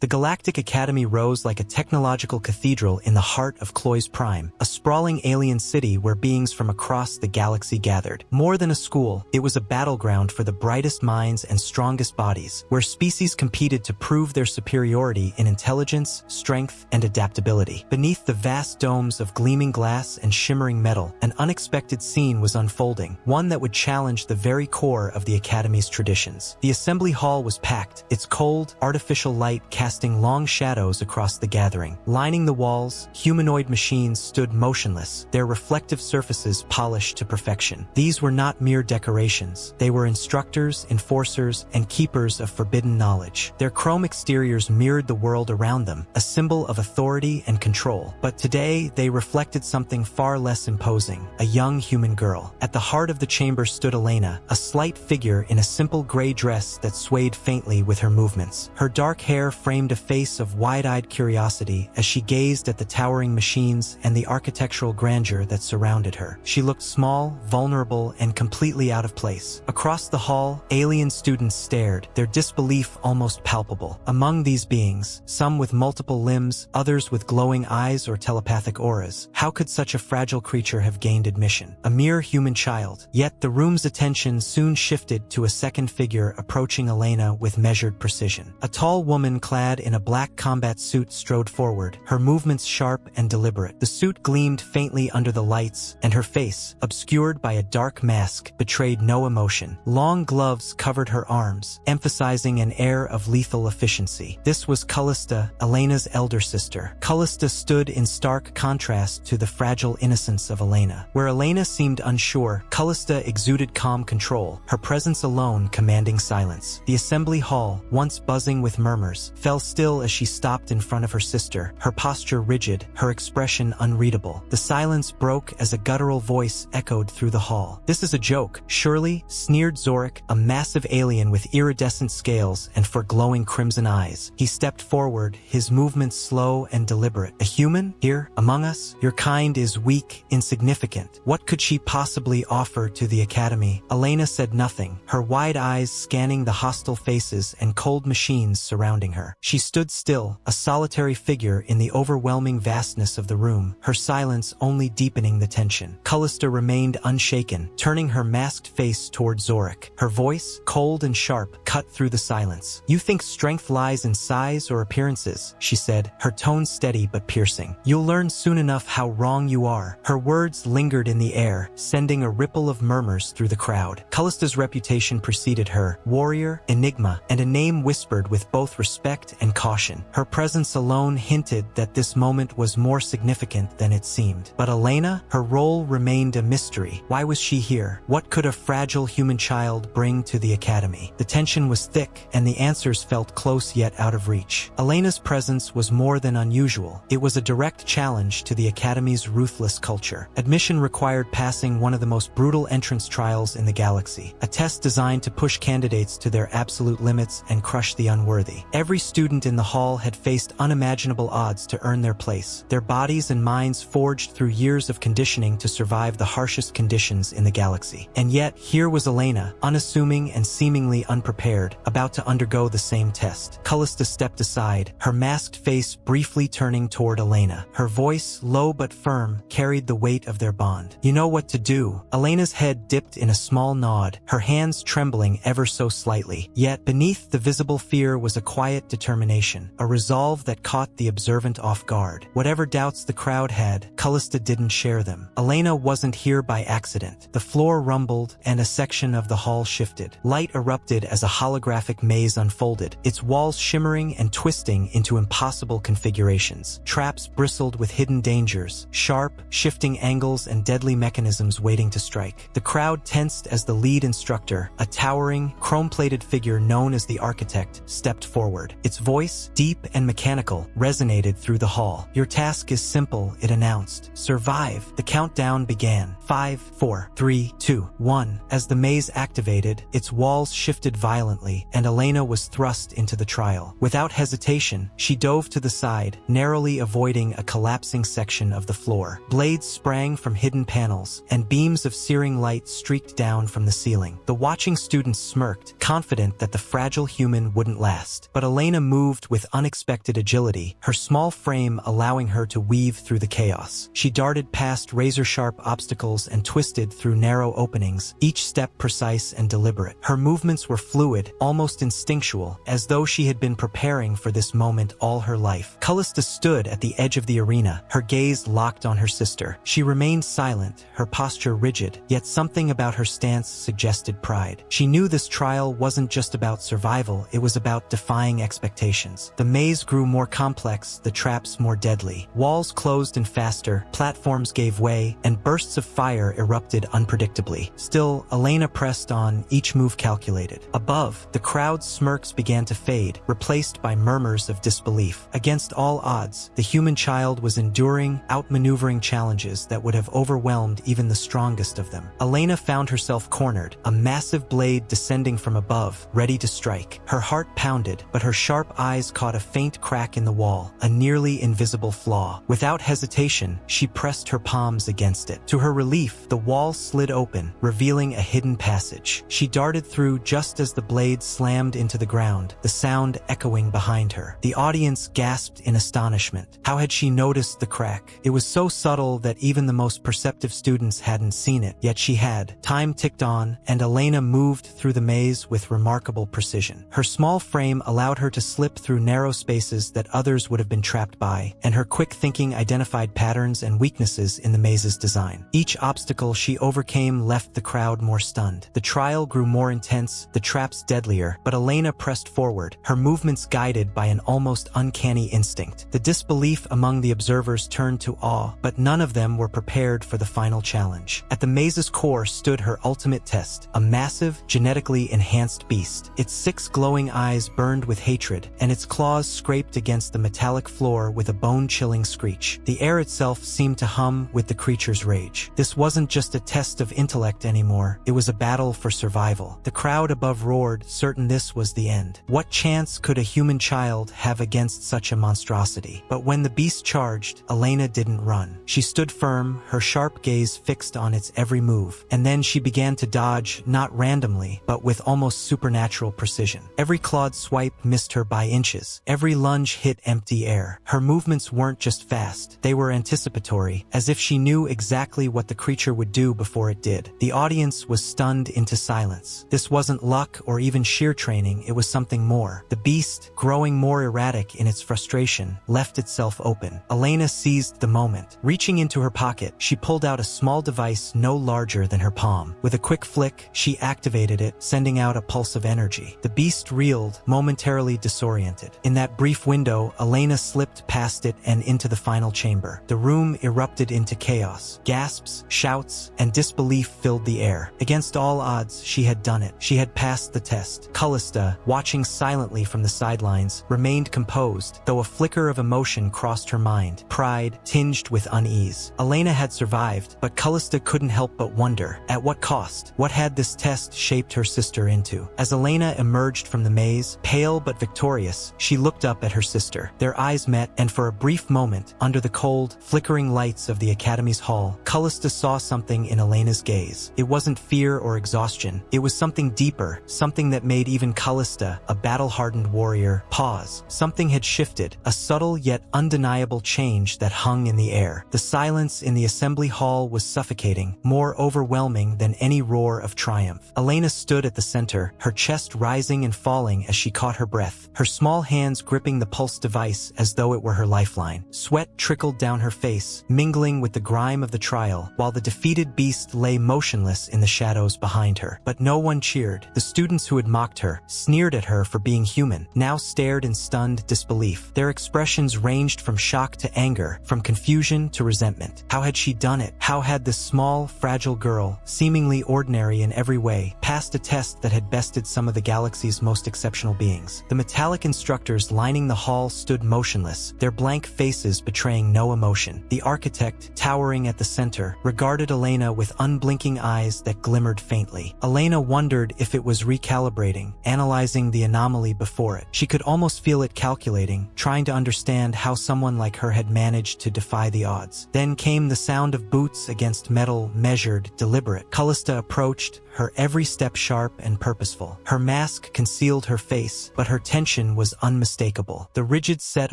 The Galactic Academy rose like a technological cathedral in the heart of Cloy's Prime, a sprawling alien city where beings from across the galaxy gathered. More than a school, it was a battleground for the brightest minds and strongest bodies, where species competed to prove their superiority in intelligence, strength, and adaptability. Beneath the vast domes of gleaming glass and shimmering metal, an unexpected scene was unfolding, one that would challenge the very core of the Academy's traditions. The assembly hall was packed, its cold, artificial light casting long shadows across the gathering. Lining the walls, humanoid machines stood motionless, their reflective surfaces polished to perfection. These were not mere decorations. They were instructors, enforcers, and keepers of forbidden knowledge. Their chrome exteriors mirrored the world around them, a symbol of authority and control. But today, they reflected something far less imposing, a young human girl. At the heart of the chamber stood Elena, a slight figure in a simple gray dress that swayed faintly with her movements. Her dark hair framed a face of wide-eyed curiosity as she gazed at the towering machines and the architectural grandeur that surrounded her. She looked small, vulnerable, and completely out of place. Across the hall, alien students stared, their disbelief almost palpable. Among these beings, some with multiple limbs, others with glowing eyes or telepathic auras. How could such a fragile creature have gained admission? A mere human child. Yet the room's attention soon shifted to a second figure approaching Elena with measured precision. A tall woman clad in a black combat suit strode forward, her movements sharp and deliberate. The suit gleamed faintly under the lights, and her face, obscured by a dark mask, betrayed no emotion. Long gloves covered her arms, emphasizing an air of lethal efficiency. This was Callista, Elena's elder sister. Callista stood in stark contrast to the fragile innocence of Elena. Where Elena seemed unsure, Callista exuded calm control, her presence alone commanding silence. The assembly hall, once buzzing with murmurs, fell still as she stopped in front of her sister, her posture rigid, her expression unreadable. The silence broke as a guttural voice echoed through the hall. "This is a joke, surely?" sneered Zorik, a massive alien with iridescent scales and glowing crimson eyes. He stepped forward, his movements slow and deliberate. "A human? Here, among us? Your kind is weak, insignificant. What could she possibly offer to the Academy?" Elena said nothing, her wide eyes scanning the hostile faces and cold machines surrounding her. She stood still, a solitary figure in the overwhelming vastness of the room, her silence only deepening the tension. Callista remained unshaken, turning her masked face toward Zorik. Her voice, cold and sharp, cut through the silence. "You think strength lies in size or appearances," she said, her tone steady but piercing. "You'll learn soon enough how wrong you are." Her words lingered in the air, sending a ripple of murmurs through the crowd. Callista's reputation preceded her, warrior, enigma, and a name whispered with both respect and caution. Her presence alone hinted that this moment was more significant than it seemed. But Elena, her role remained a mystery. Why was she here? What could a fragile human child bring to the Academy? The tension was thick, and the answers felt close yet out of reach. Elena's presence was more than unusual. It was a direct challenge to the Academy's ruthless culture. Admission required passing one of the most brutal entrance trials in the galaxy, a test designed to push candidates to their absolute limits and crush the unworthy. Every student in the hall had faced unimaginable odds to earn their place, their bodies and minds forged through years of conditioning to survive the harshest conditions in the galaxy. And yet, here was Elena, unassuming and seemingly unprepared, about to undergo the same test. Callista stepped aside, her masked face briefly turning toward Elena. Her voice, low but firm, carried the weight of their bond. "You know what to do." Elena's head dipped in a small nod, her hands trembling ever so slightly. Yet beneath the visible fear was a quiet determination, a resolve that caught the observant off guard. Whatever doubts the crowd had, Callista didn't share them. Elena wasn't here by accident. The floor rumbled, and a section of the hall shifted. Light erupted as a holographic maze unfolded, its walls shimmering and twisting into impossible configurations. Traps bristled with hidden dangers, sharp, shifting angles and deadly mechanisms waiting to strike. The crowd tensed as the lead instructor, a towering, chrome-plated figure known as the Architect, stepped forward. Its voice, deep and mechanical, resonated through the hall. "Your task is simple," it announced. "Survive." The countdown began. 5, 4, 3, 2, 1. As the maze activated, its walls shifted violently, and Elena was thrust into the trial. Without hesitation, she dove to the side, narrowly avoiding a collapsing section of the floor. Blades sprang from hidden panels, and beams of searing light streaked down from the ceiling. The watching students smirked, confident that the fragile human wouldn't last. But Elena moved with unexpected agility, her small frame allowing her to weave through the chaos. She darted past razor-sharp obstacles and twisted through narrow openings, each step precise and deliberate. Her movements were fluid, almost instinctual, as though she had been preparing for this moment all her life. Callista stood at the edge of the arena, her gaze locked on her sister. She remained silent, her posture rigid, yet something about her stance suggested pride. She knew this trial wasn't just about survival, it was about defying expectations. The maze grew more complex, the traps more deadly. Walls closed in faster, platforms gave way, and bursts of fire erupted unpredictably. Still, Elena pressed on, each move calculated. Above, the crowd's smirks began to fade, replaced by murmurs of disbelief. Against all odds, the human child was enduring, outmaneuvering challenges that would have overwhelmed even the strongest of them. Elena found herself cornered, a massive blade descending from above, ready to strike. Her heart pounded, but her sharp eyes caught a faint crack in the wall, a nearly invisible flaw. Without hesitation, she pressed her palms against it. To her relief, the wall slid open, revealing a hidden passage. She darted through just as the blade slammed into the ground, the sound echoing behind her. The audience gasped in astonishment. How had she noticed the crack? It was so subtle that even the most perceptive students hadn't seen it, yet she had. Time ticked on, and Elena moved through the maze with remarkable precision. Her small frame allowed her to slip through narrow spaces that others would have been trapped by, and her quick thinking identified patterns and weaknesses in the maze's design. Each obstacle she overcame left the crowd more stunned. The trial grew more intense, the traps deadlier, but Elena pressed forward, her movements guided by an almost uncanny instinct. The disbelief among the observers turned to awe, but none of them were prepared for the final challenge. At the maze's core stood her ultimate test, a massive, genetically enhanced beast. Its 6 glowing eyes burned with hatred, and its claws scraped against the metallic floor with a bone-chilling screech. The air itself seemed to hum with the creature's rage. This wasn't just a test of intellect anymore, it was a battle for survival. The crowd above roared, certain this was the end. What chance could a human child have against such a monstrosity? But when the beast charged, Elena didn't run. She stood firm, her sharp gaze fixed on its every move, and then she began to dodge, not randomly, but with almost supernatural precision. Every clawed swipe missed her by inches. Every lunge hit empty air. Her movements weren't just fast, they were anticipatory, as if she knew exactly what the creature would do before it did. The audience was stunned into silence. This wasn't luck or even sheer training, it was something more. The beast, growing more erratic in its frustration, left itself open. Elena seized the moment. Reaching into her pocket, she pulled out a small device no larger than her palm. With a quick flick, she activated it, sending out a pulse of energy. The beast reeled, momentarily disoriented. In that brief window, Elena slipped past it and into the final chamber. The room erupted into chaos. Gasps, shouts, and disbelief filled the air. Against all odds, she had done it. She had passed the test. Callista, watching silently from the sidelines, remained composed, though a flicker of emotion crossed her mind, pride tinged with unease. Elena had survived, but Callista couldn't help but wonder, at what cost? What had this test shaped her sister into? As Elena emerged from the maze, pale but victorious, she looked up at her sister. Their eyes met, and for a brief moment, under the cold, flickering lights of the Academy's hall, Callista saw something in Elena's gaze. It wasn't fear or exhaustion. It was something deeper, something that made even Callista, a battle-hardened warrior, pause. Something had shifted, a subtle yet undeniable change that hung in the air. The silence in the assembly hall was suffocating, more overwhelming than any roar of triumph. Elena stood at the center, her chest rising and falling as she caught her breath, her small hands gripping the pulse device as though it were her lifeline. Sweat trickled down her face, mingling with the grime of the trial, while the defeated beast lay motionless in the shadows behind her. But no one cheered. The students who had mocked her, sneered at her for being human, now stared in stunned disbelief. Their expressions ranged from shock to anger, from confusion to resentment. How had she done it? How had this small, fragile girl, seemingly ordinary in every way, passed a test that had bested some of the galaxy's most exceptional beings? The metallic instructors lining the hall stood motionless, their blank faces betraying no emotion. The architect, towering at the center, regarded Elena with unblinking eyes that glimmered faintly. Elena wondered if it was recalibrating, analyzing the anomaly before it. She could almost feel it calculating, trying to understand how someone like her had managed to defy the odds. Then came the sound of boots against metal, measured, deliberate. Callista approached, her every step sharp and purposeful. Her mask concealed her face, but her tension tension was unmistakable. The rigid set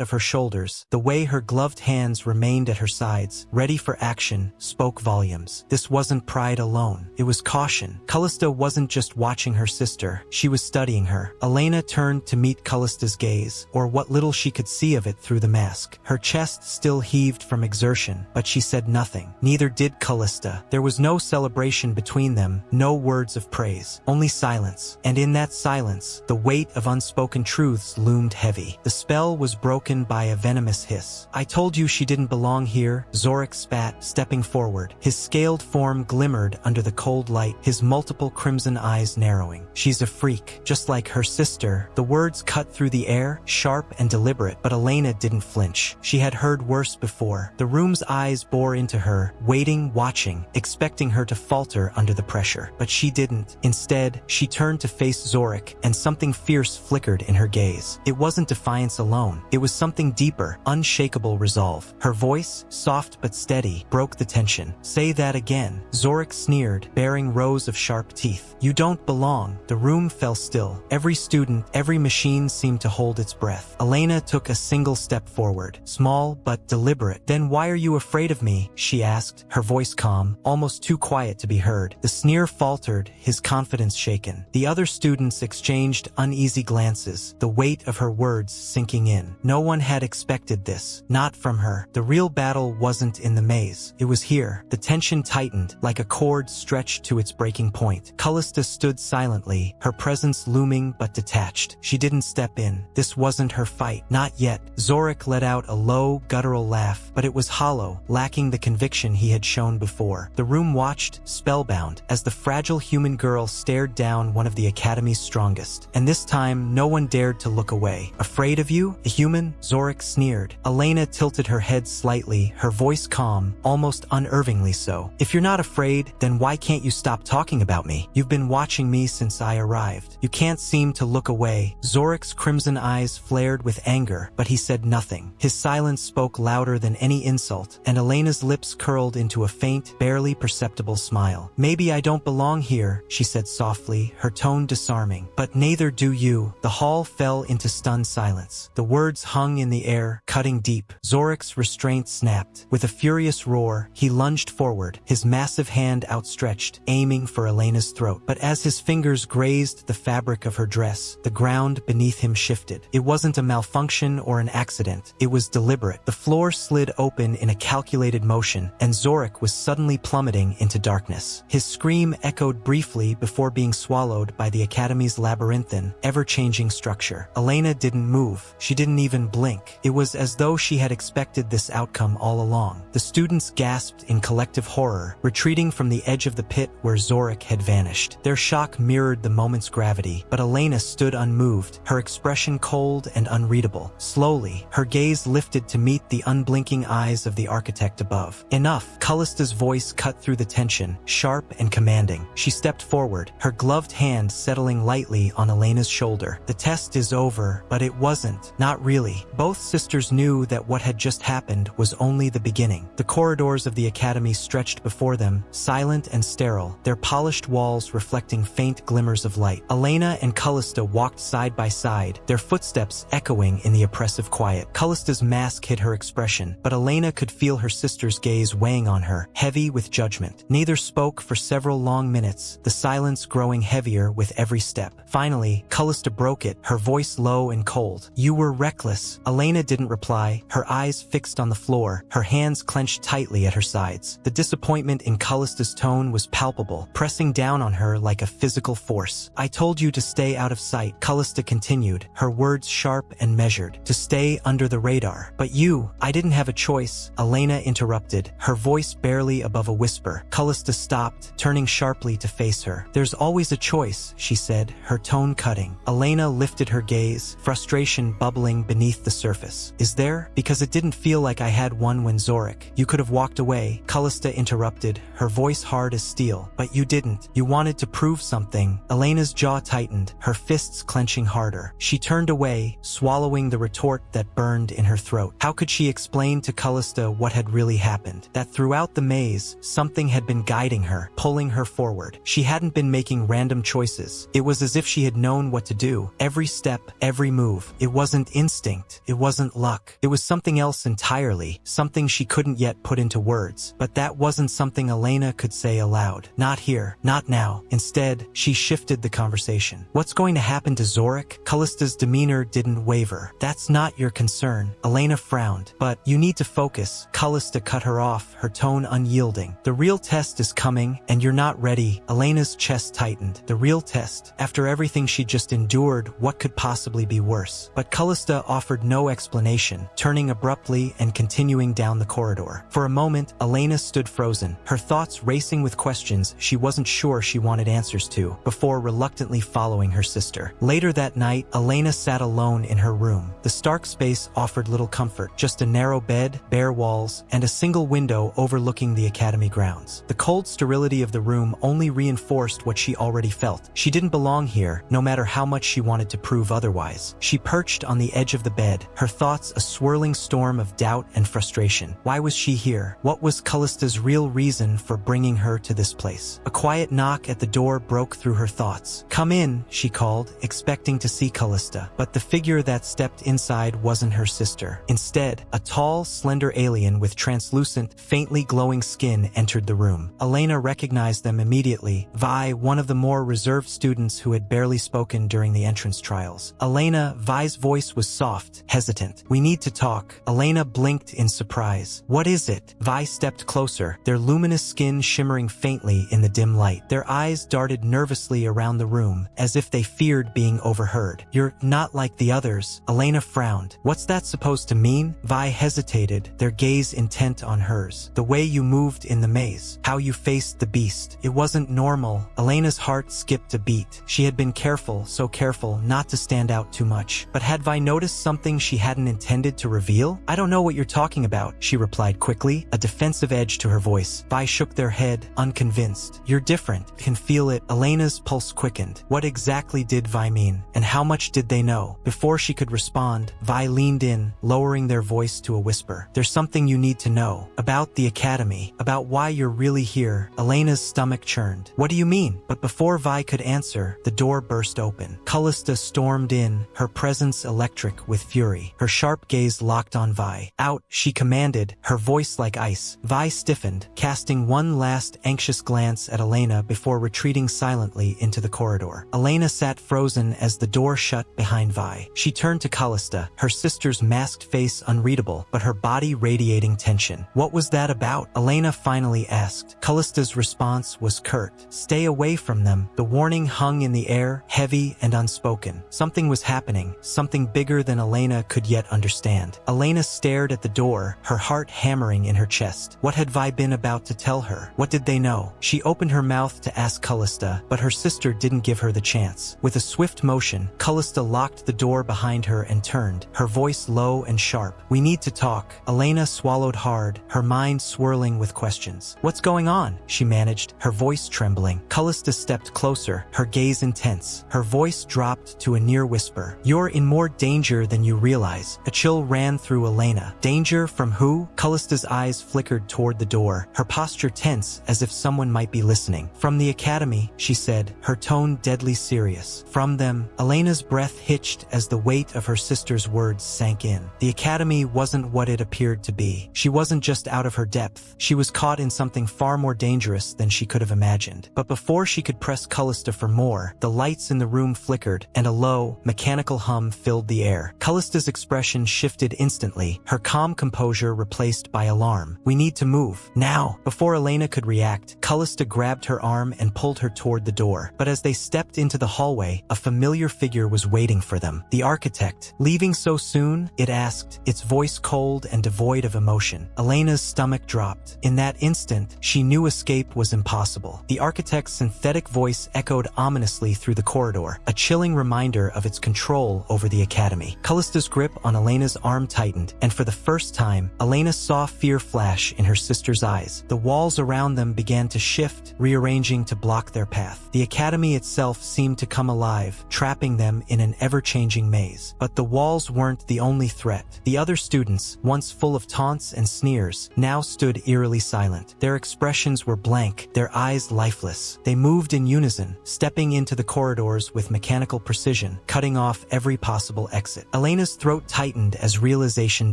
of her shoulders, the way her gloved hands remained at her sides, ready for action, spoke volumes. This wasn't pride alone. It was caution. Callista wasn't just watching her sister. She was studying her. Elena turned to meet Callista's gaze, or what little she could see of it through the mask. Her chest still heaved from exertion, but she said nothing. Neither did Callista. There was no celebration between them, no words of praise, only silence. And in that silence, the weight of unspoken truths loomed heavy. The spell was broken by a venomous hiss. "I told you she didn't belong here," Zorik spat, stepping forward. His scaled form glimmered under the cold light, his multiple crimson eyes narrowing. "She's a freak, just like her sister." The words cut through the air, sharp and deliberate, but Elena didn't flinch. She had heard worse before. The room's eyes bore into her, waiting, watching, expecting her to falter under the pressure. But she didn't. Instead, she turned to face Zorik, and something fierce flickered in her gaze. It wasn't defiance alone. It was something deeper, unshakable resolve. Her voice, soft but steady, broke the tension. "Say that again." Zorik sneered, baring rows of sharp teeth. "You don't belong." The room fell still. Every student, every machine seemed to hold its breath. Elena took a single step forward, small but deliberate. "Then why are you afraid of me?" she asked, her voice calm, almost too quiet to be heard. The sneer faltered, his confidence shaken. The other students exchanged uneasy glances, the weight of her words sinking in. No one had expected this. Not from her. The real battle wasn't in the maze. It was here. The tension tightened, like a cord stretched to its breaking point. Callista stood silently, her presence looming but detached. She didn't step in. This wasn't her fight. Not yet. Zorik let out a low, guttural laugh, but it was hollow, lacking the conviction he had shown before. The room watched, spellbound, as the fragile human girl stared down one of the Academy's strongest. And this time, no one dared to look away. "Afraid of you? A human?" Zorik sneered. Elena tilted her head slightly, her voice calm, almost unnervingly so. "If you're not afraid, then why can't you stop talking about me? You've been watching me since I arrived. You can't seem to look away." Zorik's crimson eyes flared with anger, but he said nothing. His silence spoke louder than any insult, and Elena's lips curled into a faint, barely perceptible smile. "Maybe I don't belong here," she said softly, her tone disarming. "But neither do you." The hall fell into stunned silence. The words hung in the air, cutting deep. Zorik's restraint snapped. With a furious roar, he lunged forward, his massive hand outstretched, aiming for Elena's throat. But as his fingers grazed the fabric of her dress, the ground beneath him shifted. It wasn't a malfunction or an accident. It was deliberate. The floor slid open in a calculated motion, and Zorik was suddenly plummeting into darkness. His scream echoed briefly before being swallowed by the Academy's labyrinthine, ever-changing structure. Elena didn't move. She didn't even blink. It was as though she had expected this outcome all along. The students gasped in collective horror, retreating from the edge of the pit where Zorik had vanished. Their shock mirrored the moment's gravity, but Elena stood unmoved, her expression cold and unreadable. Slowly, her gaze lifted to meet the unblinking eyes of the architect above. "Enough!" Callista's voice cut through the tension, sharp and commanding. She stepped forward, her gloved hand settling lightly on Elena's shoulder. "The test is over," but it wasn't. Not really. Both sisters knew that what had just happened was only the beginning. The corridors of the Academy stretched before them, silent and sterile, their polished walls reflecting faint glimmers of light. Elena and Callista walked side by side, their footsteps echoing in the oppressive quiet. Callista's mask hid her expression, but Elena could feel her sister's gaze weighing on her, heavy with judgment. Neither spoke for several long minutes, the silence growing heavier with every step. Finally, Callista broke it, her voice low and cold. "You were reckless." Elena didn't reply, her eyes fixed on the floor, her hands clenched tightly at her sides. The disappointment in Callista's tone was palpable, pressing down on her like a physical force. "I told you to stay out of sight," Callista continued, her words sharp and measured. "To stay under the radar. But you, I didn't have a choice." Elena interrupted, her voice barely above a whisper. Callista stopped, turning sharply to face her. "There's always a choice," she said, her tone cutting. Elena lifted her gaze, frustration bubbling beneath the surface. "Is there? Because it didn't feel like I had one when Zorik. You could have walked away." Callista interrupted, her voice hard as steel. "But you didn't. You wanted to prove something." Elena's jaw tightened, her fists clenching harder. She turned away, swallowing the retort that burned in her throat. How could she explain to Callista what had really happened? That throughout the maze, something had been guiding her, pulling her forward. She hadn't been making random choices. It was as if she had known what to do. Every step, step, every move. It wasn't instinct. It wasn't luck. It was something else entirely, something she couldn't yet put into words. But that wasn't something Elena could say aloud. Not here. Not now. Instead, she shifted the conversation. What's going to happen to Zorik? Callista's demeanor didn't waver. That's not your concern. Elena frowned. But you need to focus. Callista cut her off, her tone unyielding. The real test is coming, and you're not ready. Elena's chest tightened. The real test. After everything she just endured, what could possibly be worse? But Callista offered no explanation, turning abruptly and continuing down the corridor. For a moment, Elena stood frozen, her thoughts racing with questions she wasn't sure she wanted answers to, before reluctantly following her sister. Later that night, Elena sat alone in her room. The stark space offered little comfort, just a narrow bed, bare walls, and a single window overlooking the academy grounds. The cold sterility of the room only reinforced what she already felt. She didn't belong here, no matter how much she wanted to prove otherwise. She perched on the edge of the bed, her thoughts a swirling storm of doubt and frustration. Why was she here? What was Callista's real reason for bringing her to this place? A quiet knock at the door broke through her thoughts. "Come in," she called, expecting to see Callista. But the figure that stepped inside wasn't her sister. Instead, a tall, slender alien with translucent, faintly glowing skin entered the room. Elena recognized them immediately. Vi, one of the more reserved students who had barely spoken during the entrance trials. Elena, Vi's voice was soft, hesitant. "We need to talk." Elena blinked in surprise. "What is it?" Vi stepped closer, their luminous skin shimmering faintly in the dim light. Their eyes darted nervously around the room, as if they feared being overheard. "You're not like the others." Elena frowned. "What's that supposed to mean?" Vi hesitated, their gaze intent on hers. "The way you moved in the maze. How you faced the beast. It wasn't normal." Elena's heart skipped a beat. She had been careful, so careful, not to stand out too much. But had Vi noticed something she hadn't intended to reveal? "I don't know what you're talking about," she replied quickly, a defensive edge to her voice. Vi shook their head, unconvinced. "You're different. Can feel it." Elena's pulse quickened. What exactly did Vi mean? And how much did they know? Before she could respond, Vi leaned in, lowering their voice to a whisper. "There's something you need to know. About the academy. About why you're really here." Elena's stomach churned. "What do you mean?" But before Vi could answer, the door burst open. Callista stormed in, her presence electric with fury. Her sharp gaze locked on Vi. "Out," she commanded, her voice like ice. Vi stiffened, casting one last anxious glance at Elena before retreating silently into the corridor. Elena sat frozen as the door shut behind Vi. She turned to Callista, her sister's masked face unreadable, but her body radiating tension. "What was that about?" Elena finally asked. Callista's response was curt. "Stay away from them." The warning hung in the air, heavy and unspoken. Something was happening, something bigger than Elena could yet understand. Elena stared at the door, her heart hammering in her chest. What had Vi been about to tell her? What did they know? She opened her mouth to ask Callista, but her sister didn't give her the chance. With a swift motion, Callista locked the door behind her and turned, her voice low and sharp. "We need to talk." Elena swallowed hard, her mind swirling with questions. "What's going on?" she managed, her voice trembling. Callista stepped closer, her gaze intense. Her voice dropped to a near whisper. "You're in more danger than you realize." A chill ran through Elena. "Danger from who?" Callista's eyes flickered toward the door, her posture tense as if someone might be listening. "From the academy," she said, her tone deadly serious. "From them." Elena's breath hitched as the weight of her sister's words sank in. The academy wasn't what it appeared to be. She wasn't just out of her depth. She was caught in something far more dangerous than she could have imagined. But before she could press Callista for more, the lights in the room flickered, and a low, mechanical hum filled the air. Callista's expression shifted instantly, her calm composure replaced by alarm. "We need to move. Now!" Before Elena could react, Callista grabbed her arm and pulled her toward the door. But as they stepped into the hallway, a familiar figure was waiting for them. The architect. "Leaving so soon?" it asked, its voice cold and devoid of emotion. Elena's stomach dropped. In that instant, she knew escape was impossible. The architect's synthetic voice echoed ominously through the corridor, a chilling reminder of its control over the academy. Callista's grip on Elena's arm tightened, and for the first time, Elena saw fear flash in her sister's eyes. The walls around them began to shift, rearranging to block their path. The academy itself seemed to come alive, trapping them in an ever-changing maze. But the walls weren't the only threat. The other students, once full of taunts and sneers, now stood eerily silent. Their expressions were blank, their eyes lifeless. They moved in unison, stepping into the corridors with mechanical precision, cutting off every possible exit. Elena's throat tightened as realization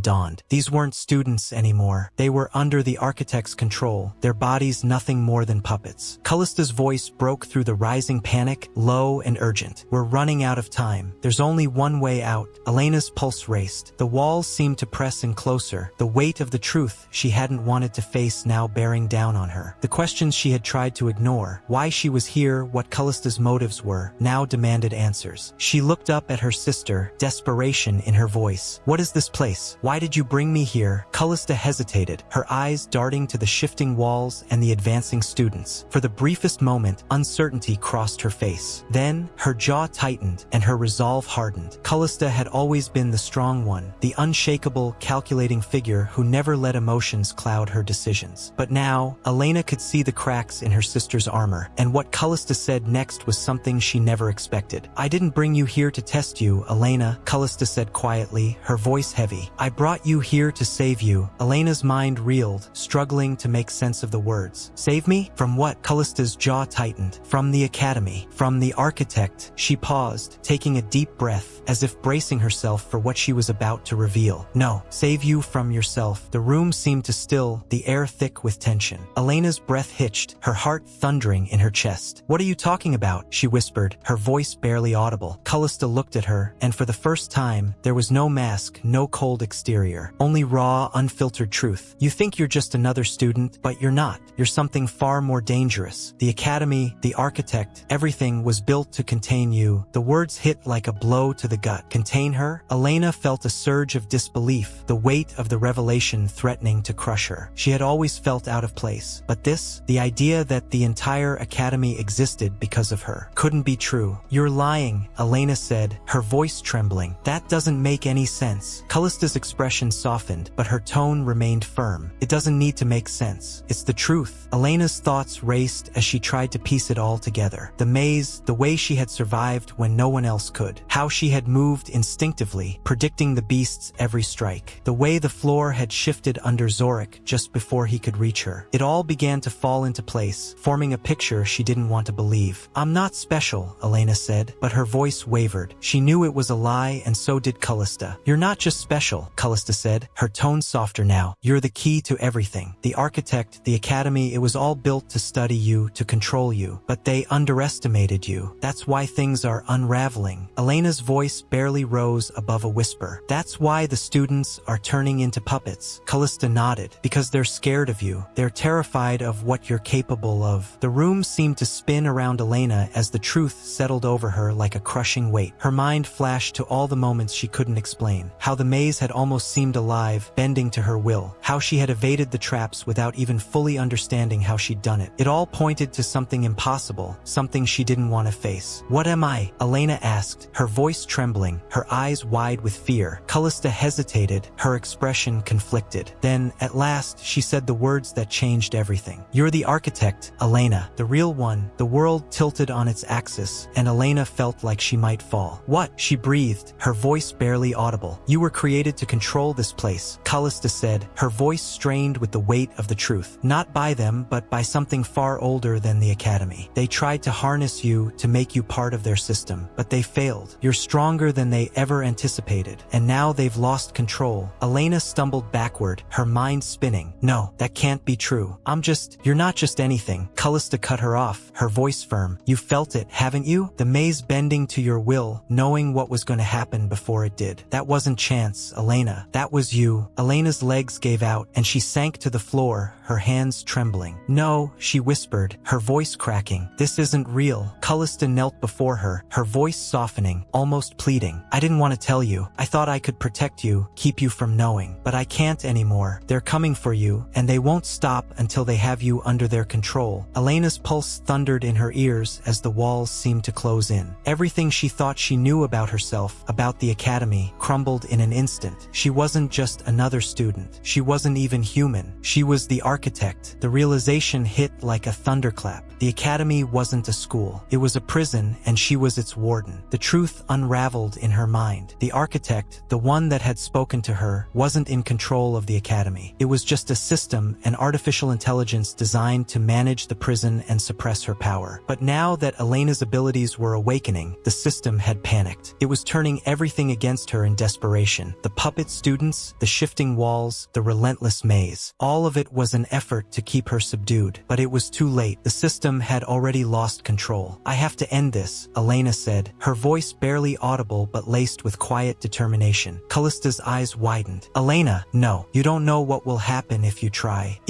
dawned. These weren't students anymore. They were under the architect's control, their bodies nothing more than puppets. Callista's voice broke through the rising panic, low and urgent. We're running out of time. There's only one way out. Elena's pulse raced. The walls seemed to press in closer, the weight of the truth she hadn't wanted to face now bearing down on her. The questions she had tried to ignore, why she was here, what Callista's motives were, now demanded answers. She looked up at her sister, desperation in her voice. What is this place? Why did you bring me here? Callista hesitated, her eyes darting to the shifting walls and the advancing students. For the briefest moment, uncertainty crossed her face. Then, her jaw tightened and her resolve hardened. Callista had always been the strong one, the unshakable, calculating figure who never let emotions cloud her decisions. But now, Elena could see the cracks in her sister's armor, and what Callista said next was something she never expected. I didn't bring you here to test you, Elena, Callista said quietly, her voice heavy. I brought you here to save you. Elena's mind reeled, struggling to make sense of the words. Save me? From what? Callista's jaw tightened. From the academy. From the architect. She paused, taking a deep breath, as if bracing herself for what she was about to reveal. No, save you from yourself. The room seemed to still, the air thick with tension. Elena's breath hitched, her heart thundering in her chest. What are you talking about? She whispered, her voice barely audible. Callista looked at her, and for the first time, there was no mask, no cold exterior, only raw, unfiltered truth. You think you're just another student, but you're not. You're something far more dangerous. The academy, the architect, everything was built to contain you. The words hit like a blow to the gut. Contain her? Elena felt a surge of disbelief, the weight of the revelation threatening to crush her. She had always felt out of place. But this, the idea that the entire academy existed because of her, couldn't be true. You're lying, Elena said, her voice trembling. That doesn't make any sense. Callista's expression softened, but her tone remained firm. It doesn't need to make sense. It's the truth. Elena's thoughts raced as she tried to piece it all together. The maze, the way she had survived when no one else could. How she had moved instinctively, predicting the beast's every strike. The way the floor had shifted under Zorik just before he could reach her. It all began to fall into place, forming a picture she didn't want to believe. I'm not special, Elena said, but her voice wavered. She knew it was a lie, and so did Callista. You're not just special, Callista said, her tone softer now. You're the key to everything. The architect, the academy, it was all built to study you, to control you. But they underestimated you. That's why things are unraveling. Elena's voice barely rose above a whisper. That's why the students are turning into puppets. Callista nodded. Because they're scared of you. They're terrified of what you're capable of. The room seemed to spin around Elena as the truth settled over her like a crushing weight. Her mind flashed to all the moments she couldn't explain. How the maze had almost seemed alive, bending to her will. How she had evaded the traps without even fully understanding how she'd done it. It all pointed to something impossible, something she didn't want to face. What am I? Elena asked, her voice trembling, her eyes wide with fear. Callista hesitated, her expression conflicted. Then, at last, she said the words that changed everything. You're the architect, Elena, the real one. The world tilted on its axis, and Elena felt like she might fall. What? She breathed, her voice barely audible. You were created to control this place, Callista said, her voice strained with the weight of the truth. Not by them, but by something far older than the academy. They tried to harness you, to make you part of their system, but they failed. You're stronger than they ever anticipated, and now they've lost control. Elena stumbled backward, her mind spinning. No, that can't be true. You're not just anything. Callista cut her off, her voice firm. You felt it, haven't you? The maze bending to your will, knowing what was going to happen before it did. That wasn't chance, Elena. That was you. Elena's legs gave out, and she sank to the floor, her hands trembling. No, she whispered, her voice cracking. This isn't real. Callista knelt before her, her voice softening, almost pleading. I didn't want to tell you. I thought I could protect you, keep you from knowing. But I can't anymore. They're coming for you, and they won't stop until they have you under their control. Elena's pulse thundered in her ears as the walls seemed to close in. Everything she thought she knew about herself, about the academy, crumbled in an instant. She wasn't just another student. She wasn't even human. She was the architect. The realization hit like a thunderclap. The academy wasn't a school. It was a prison, and she was its warden. The truth unraveled in her mind. The architect, the one that had spoken to her, wasn't in control of the academy. It was just a system, an artificial intelligence designed to manage the prison and suppress her power. But now that Elena's abilities were awakening, the system system had panicked. It was turning everything against her in desperation. The puppet students, the shifting walls, the relentless maze. All of it was an effort to keep her subdued. But it was too late. The system had already lost control. "I have to end this," Elena said, her voice barely audible but laced with quiet determination. Callista's eyes widened. "Elena, no. You don't know what will happen if you try.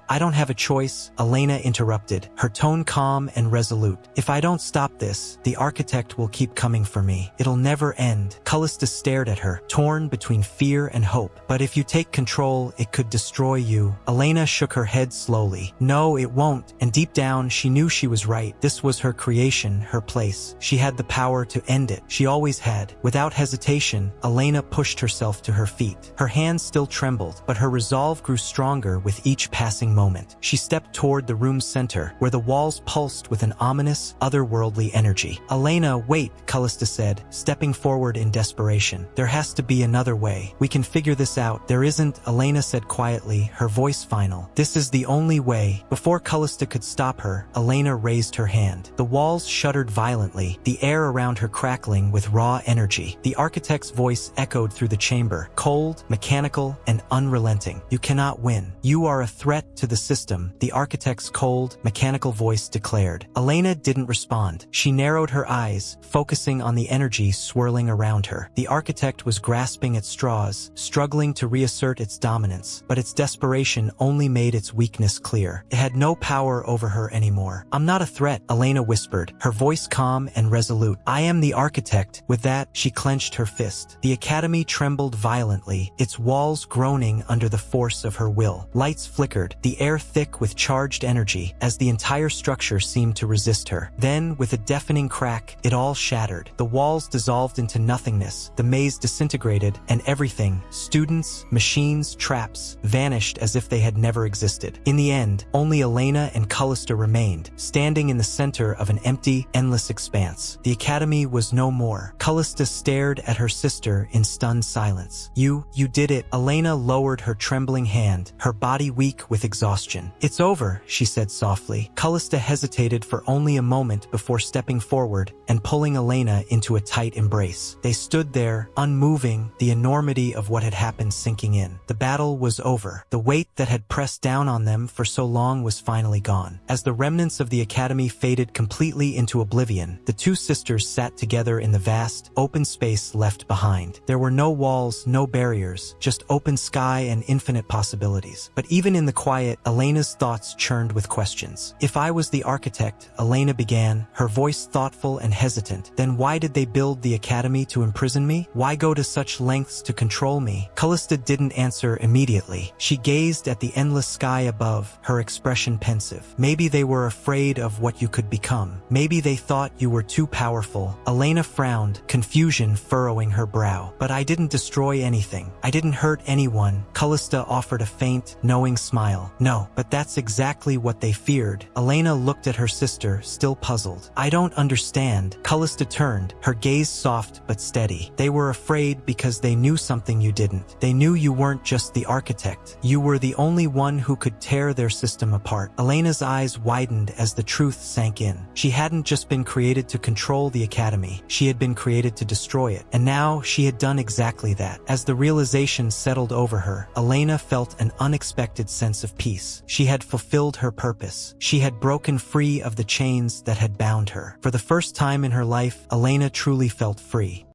I don't have a choice," Elena interrupted, her tone calm and resolute. "If I don't stop this, the architect will keep coming for me. It'll never end." Callista stared at her, torn between fear and hope. "But if you take control, it could destroy you." Elena shook her head slowly. "No, it won't." And deep down, she knew she was right. This was her creation, her place. She had the power to end it. She always had. Without hesitation, Elena pushed herself to her feet. Her hands still trembled, but her resolve grew stronger with each passing moment. She stepped toward the room's center, where the walls pulsed with an ominous, otherworldly energy. "Elena, wait," Callista said, stepping forward in desperation. "There has to be another way. We can figure this out." "There isn't," Elena said quietly, her voice final. "This is the only way." Before Callista could stop her, Elena raised her hand. The walls shuddered violently, the air around her crackling with raw energy. The architect's voice echoed through the chamber, cold, mechanical, and unrelenting. "You cannot win. You are a threat to the system," the architect's cold, mechanical voice declared. Elena didn't respond. She narrowed her eyes, focusing on the energy swirling around her. The architect was grasping at straws, struggling to reassert its dominance, but its desperation only made its weakness clear. It had no power over her anymore. "I'm not a threat," Elena whispered, her voice calm and resolute. "I am the architect." With that, she clenched her fist. The academy trembled violently, its walls groaning under the force of her will. Lights flickered, the air thick with charged energy, as the entire structure seemed to resist her. Then, with a deafening crack, it all shattered. The walls dissolved into nothingness, the maze disintegrated, and everything, students, machines, traps, vanished as if they had never existed. In the end, only Elena and Callista remained, standing in the center of an empty, endless expanse. The academy was no more. Callista stared at her sister in stunned silence. You did it." Elena lowered her trembling hand, her body weak with exhaustion. "It's over," she said softly. Callista hesitated for only a moment before stepping forward and pulling Elena into a tight embrace. They stood there, unmoving, the enormity of what had happened sinking in. The battle was over. The weight that had pressed down on them for so long was finally gone. As the remnants of the academy faded completely into oblivion, the two sisters sat together in the vast, open space left behind. There were no walls, no barriers, just open sky and infinite possibilities. But even in the quiet, Elena's thoughts churned with questions. "If I was the architect," Elena began, her voice thoughtful and hesitant, "then why did they build the academy to imprison me? Why go to such lengths to control me?" Callista didn't answer immediately. She gazed at the endless sky above, her expression pensive. "Maybe they were afraid of what you could become. Maybe they thought you were too powerful." Elena frowned, confusion furrowing her brow. "But I didn't destroy anything. I didn't hurt anyone." Callista offered a faint, knowing smile. "No, but that's exactly what they feared." Elena looked at her sister, still puzzled. "I don't understand." Callista turned, her gaze soft but steady. "They were afraid because they knew something you didn't. They knew you weren't just the architect. You were the only one who could tear their system apart." Elena's eyes widened as the truth sank in. She hadn't just been created to control the academy. She had been created to destroy it. And now she had done exactly that. As the realization settled over her, Elena felt an unexpected sense of peace. She had fulfilled her purpose. She had broken free of the chains that had bound her. For the first time in her life, Elena truly felt free.